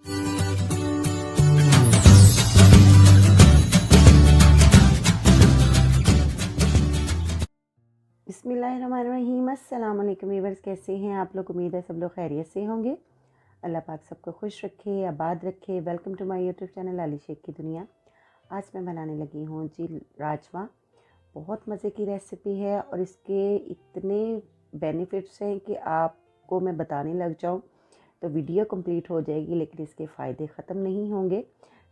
बिस्मिल्लाहिर्रहमानिर्रहीम। अस्सलाम वालेकुम व्यूअर्स, कैसे हैं आप लोग? उम्मीद है सब लोग खैरियत से होंगे। अल्लाह पाक सबको खुश रखे, आबाद रखे। Welcome to my YouTube channel Aali Shaikh की दुनिया। आज मैं बनाने लगी हूँ जी राजमा। बहुत मज़े की रेसिपी है और इसके इतने बेनिफिट्स हैं कि आपको मैं बताने लग जाऊँ तो वीडियो कंप्लीट हो जाएगी, लेकिन इसके फ़ायदे ख़त्म नहीं होंगे।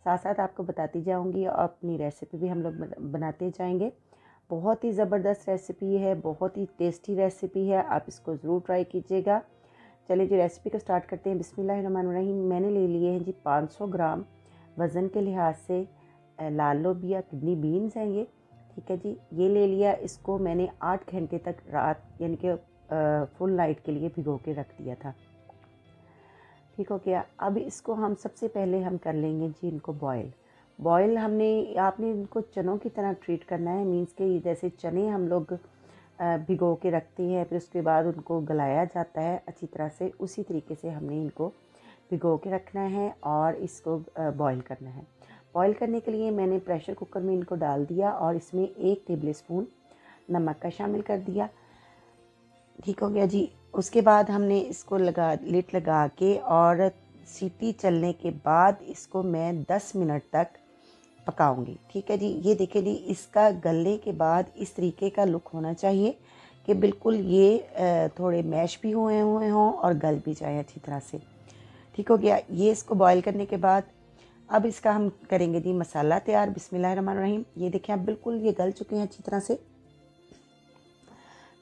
साथ साथ आपको बताती जाऊँगी और अपनी रेसिपी भी हम लोग बनाते जाएँगे। बहुत ही ज़बरदस्त रेसिपी है, बहुत ही टेस्टी रेसिपी है, आप इसको ज़रूर ट्राई कीजिएगा। चलिए जी रेसिपी को स्टार्ट करते हैं। बिस्मिल्लाहिर्रहमानिर्रहीम। मैंने ले लिए हैं जी 500 ग्राम वज़न के लिहाज से लाल लोबिया, किडनी बीन्स हैं ये, ठीक है जी। ये ले लिया, इसको मैंने 8 घंटे तक रात यानी कि फुल नाइट के लिए भिगो के रख दिया था। ठीक हो गया। अब इसको हम सबसे पहले हम कर लेंगे जी इनको बॉयल आपने इनको चनों की तरह ट्रीट करना है। मींस के जैसे चने हम लोग भिगो के रखते हैं, फिर उसके बाद उनको गलाया जाता है अच्छी तरह से, उसी तरीके से हमने इनको भिगो के रखना है और इसको बॉयल करना है। बॉयल करने के लिए मैंने प्रेशर कुकर में इनको डाल दिया और इसमें 1 टेबल स्पून नमक का शामिल कर दिया। ठीक हो गया जी। उसके बाद हमने इसको लिड लगा के और सीटी चलने के बाद इसको मैं 10 मिनट तक पकाऊंगी। ठीक है जी। ये देखिए जी, इसका गलने के बाद इस तरीके का लुक होना चाहिए कि बिल्कुल ये थोड़े मैश भी हुए हों और गल भी जाए अच्छी तरह से। ठीक हो गया। ये इसको बॉईल करने के बाद अब इसका हम करेंगे जी मसाला तैयार। बिस्मिल्लाहिर्रहमानिर्रहीम। ये देखिए आप बिल्कुल ये गल चुके हैं अच्छी तरह से।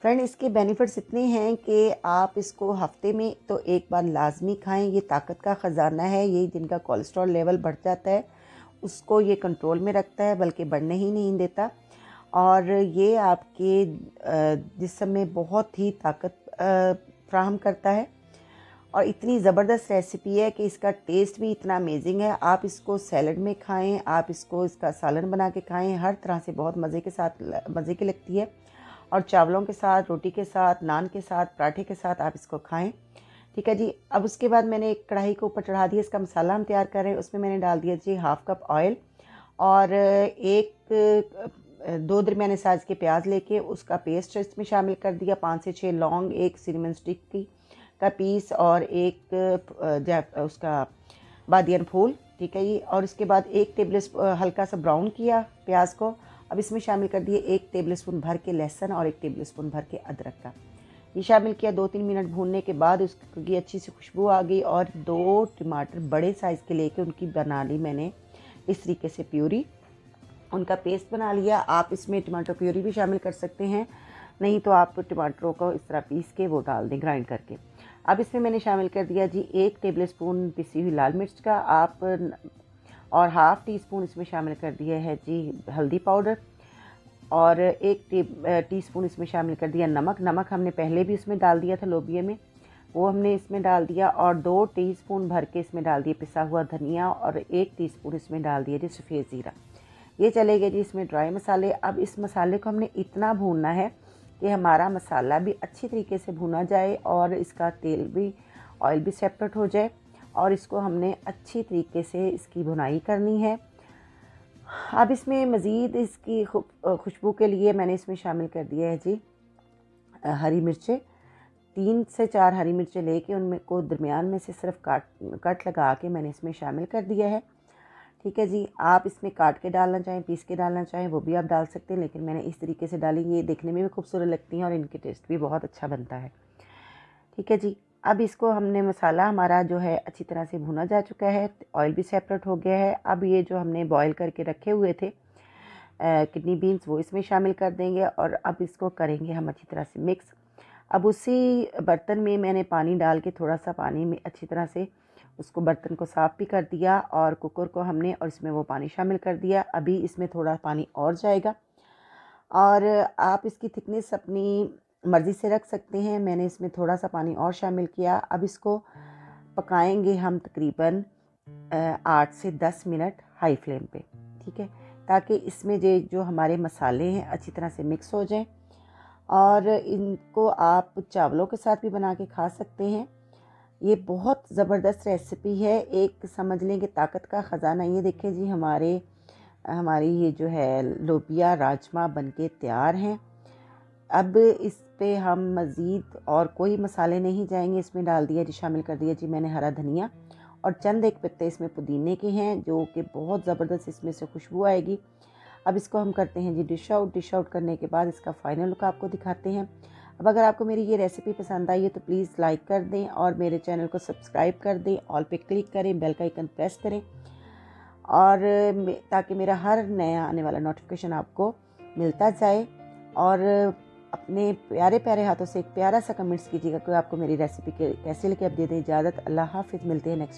फ्रेंड, इसके बेनिफिट्स इतने हैं कि आप इसको हफ्ते में तो एक बार लाजमी खाएं। ये ताकत का ख़जाना है। ये जिनका कोलेस्ट्रॉल लेवल बढ़ जाता है उसको ये कंट्रोल में रखता है, बल्कि बढ़ने ही नहीं देता। और ये आपके जिस्म में बहुत ही ताकत फ्राहम करता है। और इतनी ज़बरदस्त रेसिपी है कि इसका टेस्ट भी इतना अमेजिंग है। आप इसको सैलड में खाएं, आप इसको इसका सालन बना के खाएं, हर तरह से बहुत मज़े की लगती है। और चावलों के साथ, रोटी के साथ, नान के साथ, पराठे के साथ आप इसको खाएं। ठीक है जी। अब उसके बाद मैंने एक कढ़ाई को ऊपर चढ़ा दिया। इसका मसाला हम तैयार कर रहे हैं। उसमें मैंने डाल दिया जी 1/2 कप ऑयल और 2 दरमियाने साइज़ के प्याज लेके उसका पेस्ट इसमें शामिल कर दिया। 5 से 6 लौंग, 1 सिनेमन स्टिक का पीस और एक उसका बादियन फूल। ठीक है जी। और इसके बाद 1 टेबल हल्का सा ब्राउन किया प्याज को। अब इसमें शामिल कर दिए 1 टेबल स्पून भर के लहसुन और 1 टेबल स्पून भर के अदरक का। ये शामिल किया। 2-3 मिनट भूनने के बाद उसकी अच्छी सी खुशबू आ गई और 2 टमाटर बड़े साइज़ के लेके उनकी बना ली मैंने इस तरीके से प्यूरी, उनका पेस्ट बना लिया। आप इसमें टमाटर प्यूरी भी शामिल कर सकते हैं, नहीं तो आप टमाटरों को इस तरह पीस के वो डाल दें ग्राइंड करके। अब इसमें मैंने शामिल कर दिया जी 1 टेबल स्पून पिसी हुई लाल मिर्च का आप और 1/2 टीस्पून इसमें शामिल कर दिया है जी हल्दी पाउडर और 1 टीस्पून इसमें शामिल कर दिया नमक हमने पहले भी इसमें डाल दिया था लोबिया में, वो हमने इसमें डाल दिया। और 2 टीस्पून भर के इसमें डाल दिया पिसा हुआ धनिया और 1 टीस्पून इसमें डाल दिया जी सफ़ेद ज़ीरा। ये चले गए जी इसमें ड्राई मसाले। अब इस मसाले को हमने इतना भूनना है कि हमारा मसाला भी अच्छी तरीके से भुना जाए और इसका ऑयल भी सेपरेट हो जाए। और इसको हमने अच्छी तरीके से इसकी भुनाई करनी है। अब इसमें मज़ीद इसकी खुशबू के लिए मैंने इसमें शामिल कर दिया है जी हरी मिर्चें। 3 से 4 हरी मिर्चें लेके उनमें को दरमियान में से सिर्फ कट लगा के मैंने इसमें शामिल कर दिया है। ठीक है जी। आप इसमें काट के डालना चाहें, पीस के डालना चाहें वो भी आप डाल सकते हैं, लेकिन मैंने इस तरीके से डाली। ये देखने में भी खूबसूरत लगती हैं और इनके टेस्ट भी बहुत अच्छा बनता है। ठीक है जी। अब इसको हमने मसाला हमारा जो है अच्छी तरह से भुना जा चुका है, ऑयल भी सेपरेट हो गया है। अब ये जो हमने बॉईल करके रखे हुए थे किडनी बीन्स वो इसमें शामिल कर देंगे और अब इसको करेंगे हम अच्छी तरह से मिक्स। अब उसी बर्तन में मैंने पानी डाल के थोड़ा सा पानी में अच्छी तरह से उसको बर्तन को साफ़ भी कर दिया और कुकर को हमने और इसमें वो पानी शामिल कर दिया। अभी इसमें थोड़ा पानी और जाएगा और आप इसकी थिकनेस अपनी मर्ज़ी से रख सकते हैं। मैंने इसमें थोड़ा सा पानी और शामिल किया। अब इसको पकाएंगे हम तकरीबन 8 से 10 मिनट हाई फ्लेम पे। ठीक है, ताकि इसमें जो हमारे मसाले हैं अच्छी तरह से मिक्स हो जाएं। और इनको आप चावलों के साथ भी बना के खा सकते हैं। ये बहुत ज़बरदस्त रेसिपी है, एक समझ लें कि ताकत का ख़जाना। ये देखें जी, हमारी ये जो है लोबिया राजमा बनके तैयार हैं। अब इस पे हम मज़ीद और कोई मसाले नहीं जाएंगे, इसमें डाल दिया जी, शामिल कर दिया जी मैंने हरा धनिया, और चंद एक पत्ते इसमें पुदीने के हैं जो कि बहुत ज़बरदस्त इसमें से खुशबू आएगी। अब इसको हम करते हैं जी डिश आउट। डिश आउट करने के बाद इसका फ़ाइनल लुक आपको दिखाते हैं। अब अगर आपको मेरी ये रेसिपी पसंद आई है तो प्लीज़ लाइक कर दें और मेरे चैनल को सब्सक्राइब कर दें, ऑल पे क्लिक करें, बेल का आइकन प्रेस करें, और ताकि मेरा हर नया आने वाला नोटिफिकेशन आपको मिलता जाए। और अपने प्यारे प्यारे हाथों से एक प्यारा सा कमेंट्स कीजिएगा कि आपको मेरी रेसिपी कैसे लगी। अब दे दें इजाज़त। अल्लाह हाफ़िज़, मिलते हैं नेक्स्ट